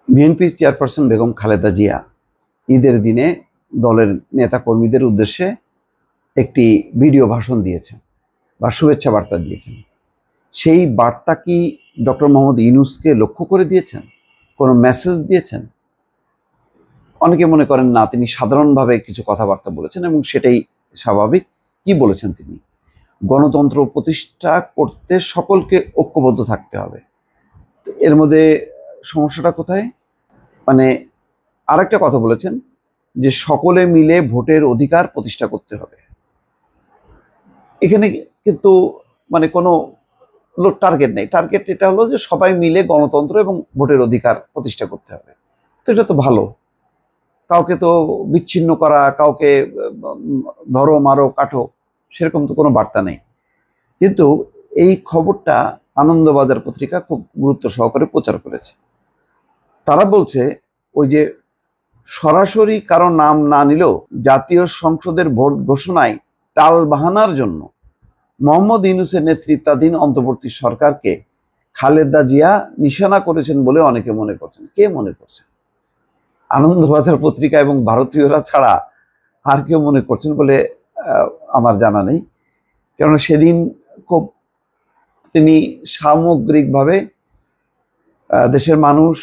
বিএনপির চেয়ারপারসন বেগম খালেদা জিয়া ঈদের দিনে দলের নেতাকর্মীদের উদ্দেশ্যে একটি ভিডিও ভাষণ দিয়েছেন বা শুভেচ্ছা বার্তা দিয়েছেন। সেই বার্তা কি ডক্টর মোহাম্মদ ইউনূসকে লক্ষ্য করে দিয়েছেন, কোনো মেসেজ দিয়েছেন? অনেকে মনে করেন না, তিনি সাধারণভাবে কিছু কথাবার্তা বলেছেন এবং সেটাই স্বাভাবিক। কি বলেছেন তিনি? গণতন্ত্র প্রতিষ্ঠা করতে সকলকে ঐক্যবদ্ধ থাকতে হবে। এর মধ্যে সমস্যাটা কোথায়? মানে আরেকটা কথা বলেছেন যে সকলে মিলে ভোটের অধিকার প্রতিষ্ঠা করতে হবে। এখানে কিন্তু কোনো টার্গেট নেই। টার্গেট এটা হলো যে সবাই মিলে গণতন্ত্র এবং ভোটের অধিকার প্রতিষ্ঠা করতে হবে। তো এটা তো ভালো। কাউকে তো বিচ্ছিন্ন করা, কাউকে ধরো মারো কাটো, সেরকম তো কোনো বার্তা নেই। কিন্তু এই খবরটা আনন্দবাজার পত্রিকা খুব গুরুত্ব সহকারে প্রচার করেছে। তারা বলছে ওই যে সরাসরি কারো নাম না নিলেও জাতীয় সংসদের ভোট ঘোষণায় টালবাহানার জন্য মোহাম্মদ ইউনূসের নেতৃত্বাধীন অন্তর্বর্তী সরকারকে খালেদা জিয়া নিশানা করেছেন বলে অনেকে মনে করছেন। কে মনে করছেন? আনন্দবাজার পত্রিকা এবং ভারতীয়রা ছাড়া আর কেউ মনে করছেন বলে আমার জানা নেই। কেননা সেদিন খুব তিনি সামগ্রিকভাবে দেশের মানুষ,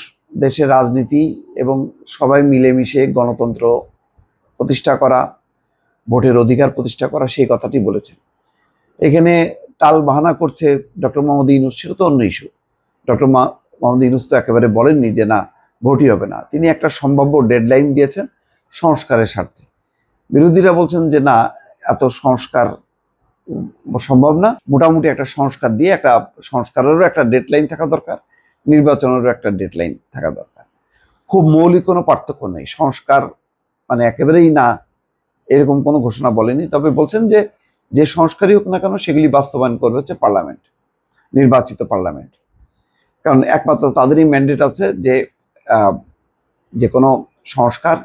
দেশের রাজনীতি এবং সবাই মিলেমিশে গণতন্ত্র প্রতিষ্ঠা করা, ভোটের অধিকার প্রতিষ্ঠা করা, সেই কথাটি বলেছেন। এখানে টাল বাহানা করছে ডক্টর মোহাম্মদ ইউনূস, সেটা তো অন্য ইস্যু। ডক্টর মোহাম্মদ ইউনূস তো একেবারে বলেননি যে না, ভোটই হবে না। তিনি একটা সম্ভাব্য ডেডলাইন দিয়েছেন সংস্কারের স্বার্থে। বিরোধীরা বলছেন যে না, এত সংস্কার সম্ভব না, মোটামুটি একটা সংস্কার দিয়ে একটা সংস্কারেরও একটা ডেডলাইন থাকা দরকার, নির্বাচনেরও একটা ডেডলাইন থাকা দরকার। খুব মৌলিক কোনো পার্থক্য নেই। সংস্কার একেবারেই না এরকম কোনো ঘোষণা বলেনি। তবে বলছেন যে যে সংস্কারই হোক না কেন সেগুলি বাস্তবায়ন করবে হচ্ছে পার্লামেন্ট, নির্বাচিত পার্লামেন্ট। কারণ একমাত্র তাদেরই ম্যান্ডেট আছে যে যে কোনো সংস্কার,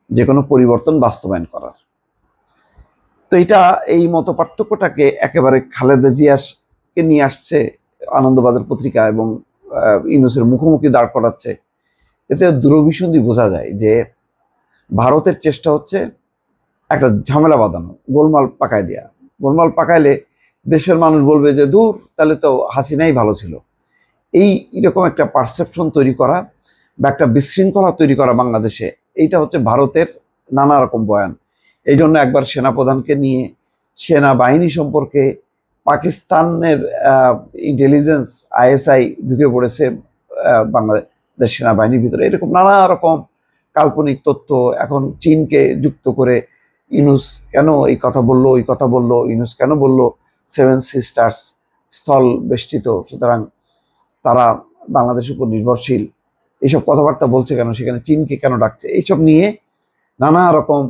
যে কোনো পরিবর্তন বাস্তবায়ন করার। তো এটা এই মত পার্থক্যটাকে একেবারে খালেদা জিয়াকে নিয়ে আসছে আনন্দবাজার পত্রিকা এবং ইউনূসের মুখোমুখি দাঁড় করাচ্ছে। এতে দূরভিসন্ধি বোঝা যায় যে ভারতের চেষ্টা হচ্ছে একটা ঝামেলা বাঁধানো, গোলমাল পাকায় দেয়া। গোলমাল পাকাইলে দেশের মানুষ বলবে যে দূর, তাহলে তো হাসিনাই ভালো ছিল। এইরকম একটা পারসেপশন তৈরি করা বা একটা বিশৃঙ্খলা তৈরি করা বাংলাদেশে, এইটা হচ্ছে ভারতের নানা রকম বয়ান। এই জন্য একবার সেনাপ্রধানকে নিয়ে সেনাবাহিনী সম্পর্কে পাকিস্তানের ইন্টেলিজেন্স আইএসআই ঢুকে পড়েছে বাংলাদেশ সেনাবাহিনীর ভিতরে, এরকম নানা রকম কাল্পনিক তথ্য। এখন চীনকে যুক্ত করে ইউনূস কেন এই কথা বললো, ওই কথা বললো, ইউনূস কেন বললো সেভেন সিস্টার্স স্থল বেষ্টিত, সুতরাং তারা বাংলাদেশের উপর নির্ভরশীল, এইসব কথাবার্তা বলছে কেন, সেখানে চীনকে কেন ডাকছে, এইসব নিয়ে নানা রকম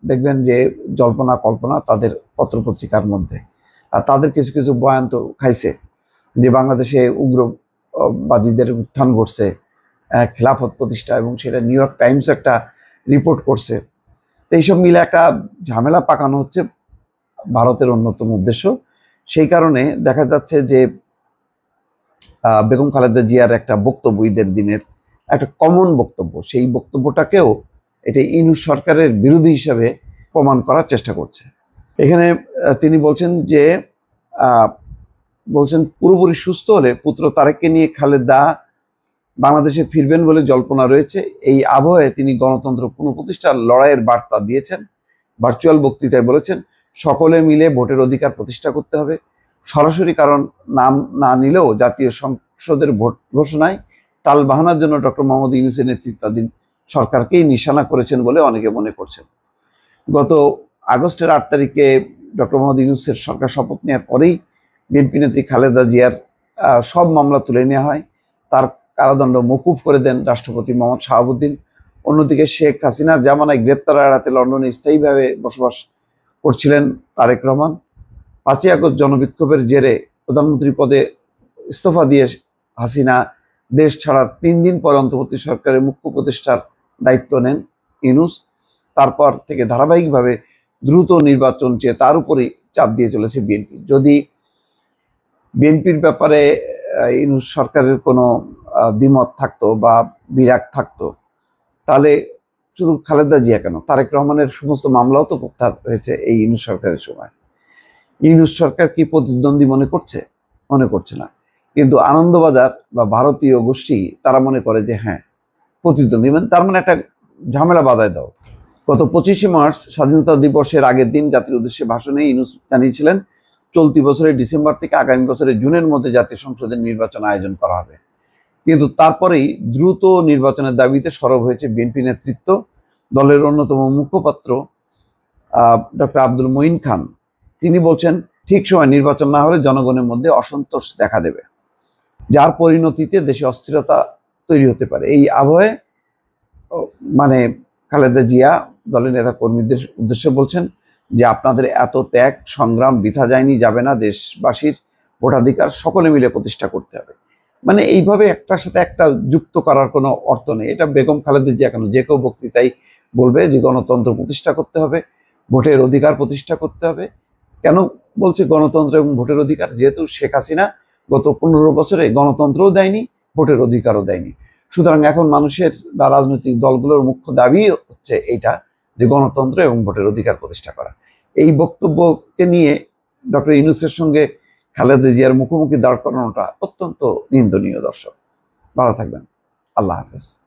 দেখবেন যে জল্পনা কল্পনা তাদের পত্রপত্রিকার মধ্যে। আর তাদের কিছু কিছু বয়ান তো খাইছে যে বাংলাদেশে উগ্রবাদীদের উত্থান ঘটছে, খেলাফত প্রতিষ্ঠা, এবং সেটা নিউ ইয়র্ক টাইমস একটা রিপোর্ট করছে। তো এইসব মিলে একটা ঝামেলা পাকানো হচ্ছে ভারতের অন্যতম উদ্দেশ্য। সেই কারণে দেখা যাচ্ছে যে বেগম খালেদা জিয়ার একটা বক্তব্য, ঈদের দিনের একটা কমন বক্তব্য, সেই বক্তব্যটাকেও এটা ইউনূস সরকারের বিরোধী হিসাবে প্রমাণ করার চেষ্টা করছে। এখানে তিনি বলছেন যে পুরোপুরি সুস্থ হলে পুত্র তারেককে নিয়ে খালেদা বাংলাদেশে ফিরবেন বলে জল্পনা রয়েছে। এই আবহে তিনি গণতন্ত্র পুনঃপ্রতিষ্ঠার লড়াইয়ের বার্তা দিয়েছেন। ভার্চুয়াল বক্তৃতায় বলেছেন সকলে মিলে ভোটের অধিকার প্রতিষ্ঠা করতে হবে। সরাসরি কারণ নাম না নিলেও জাতীয় সংসদের ভোট ঘোষণায় টালবাহানার জন্য ডক্টর মোহাম্মদ ইউনূসের নেতৃত্বাধীন সরকারকেই নিশানা করেছেন বলে অনেকে মনে করছেন। গত আগস্টের 8 তারিখে ডক্টর মোহাম্মদ ইউনূসের সরকার শপথ নেওয়ার পরেই বিএনপি নেত্রী খালেদা জিয়ার সব মামলা তুলে নেওয়া হয়, তার কারাদণ্ড মকুফ করে দেন রাষ্ট্রপতি মোহাম্মদ শাহাবুদ্দিন। অন্যদিকে শেখ হাসিনার জামানায় গ্রেপ্তার এড়াতে লন্ডনে স্থায়ীভাবে বসবাস করছিলেন তারেক রহমান। 5ই আগস্ট জনবিক্ষোভের জেরে প্রধানমন্ত্রী পদে ইস্তফা দিয়ে হাসিনা দেশ ছাড়ার 3 দিন পর অন্তর্বর্তী সরকারের মুখ্য উপদেষ্টার দায়িত্ব নেন ইউনূস। তারপর থেকে ধারাবাহিকভাবে দ্রুত নির্বাচন চেয়ে তার উপরেই চাপ দিয়ে চলেছে বিএনপি। যদি বিএনপির ব্যাপারে ইউনূস সরকারের কোনো দ্বিমত থাকতো বা বিরাগ থাকতো, তাহলে শুধু খালেদা জিয়া কেন, তারেক রহমানের সমস্ত মামলাও তো প্রত্যাহার হয়েছে এই ইউনূস সরকারের সময়। ইউনূস সরকার কি প্রতিদ্বন্দ্বী মনে করছে? মনে করছে না। কিন্তু আনন্দবাজার বা ভারতীয় গোষ্ঠী তারা মনে করে যে হ্যাঁ প্রতিদ্বন্দ্বী, মানে তার মানে একটা ঝামেলা বাধায় দাও। গত 25শে মার্চ স্বাধীনতা দিবসের আগের দিন জাতির উদ্দেশ্যে ভাষণে ইউনূস জানিয়েছিলেন চলতি বছরের ডিসেম্বর থেকে আগামী বছরের জুনের মধ্যে জাতীয় সংসদের নির্বাচন আয়োজন করা হবে। কিন্তু তারপরেই দ্রুত নির্বাচনের দাবিতে সরব হয়েছে বিএনপি নেতৃত্ব। দলের অন্যতম মুখপাত্র ডক্টর আব্দুল মঈন খান তিনি বলছেন, ঠিক সময় নির্বাচন না হলে জনগণের মধ্যে অসন্তোষ দেখা দেবে, যার পরিণতিতে দেশে অস্থিরতা তৈরি হতে পারে। এই আবহে মানে খালেদা জিয়া দলের নেতা কর্মীদের উদ্দেশ্যে বলছেন যে আপনাদের এত ত্যাগ সংগ্রাম বৃথা যায়নি, যাবে না। দেশবাসীর ভোটাধিকার সকলে মিলে প্রতিষ্ঠা করতে হবে। মানে এইভাবে একটার সাথে একটা যুক্ত করার কোনো অর্থ নেই। এটা বেগম খালেদা জিয়া কেন, যে কেউ বক্তৃতায় বলবে যে গণতন্ত্র প্রতিষ্ঠা করতে হবে, ভোটের অধিকার প্রতিষ্ঠা করতে হবে। কেন বলছে গণতন্ত্র এবং ভোটের অধিকার? যেহেতু শেখ হাসিনা গত 15 বছরে গণতন্ত্রও দেয়নি, ভোটের অধিকারও দেয়নি। সুতরাং এখন মানুষের বা রাজনৈতিক দলগুলোর মুখ্য দাবি হচ্ছে এইটা, যে গণতন্ত্র এবং ভোটের অধিকার প্রতিষ্ঠা করা। এই বক্তব্যকে নিয়ে ডক্টর ইউনূসের সঙ্গে খালেদা জিয়ার মুখোমুখি দাঁড় করানোটা অত্যন্ত নিন্দনীয়। দর্শক ভালো থাকবেন, আল্লাহ হাফেজ।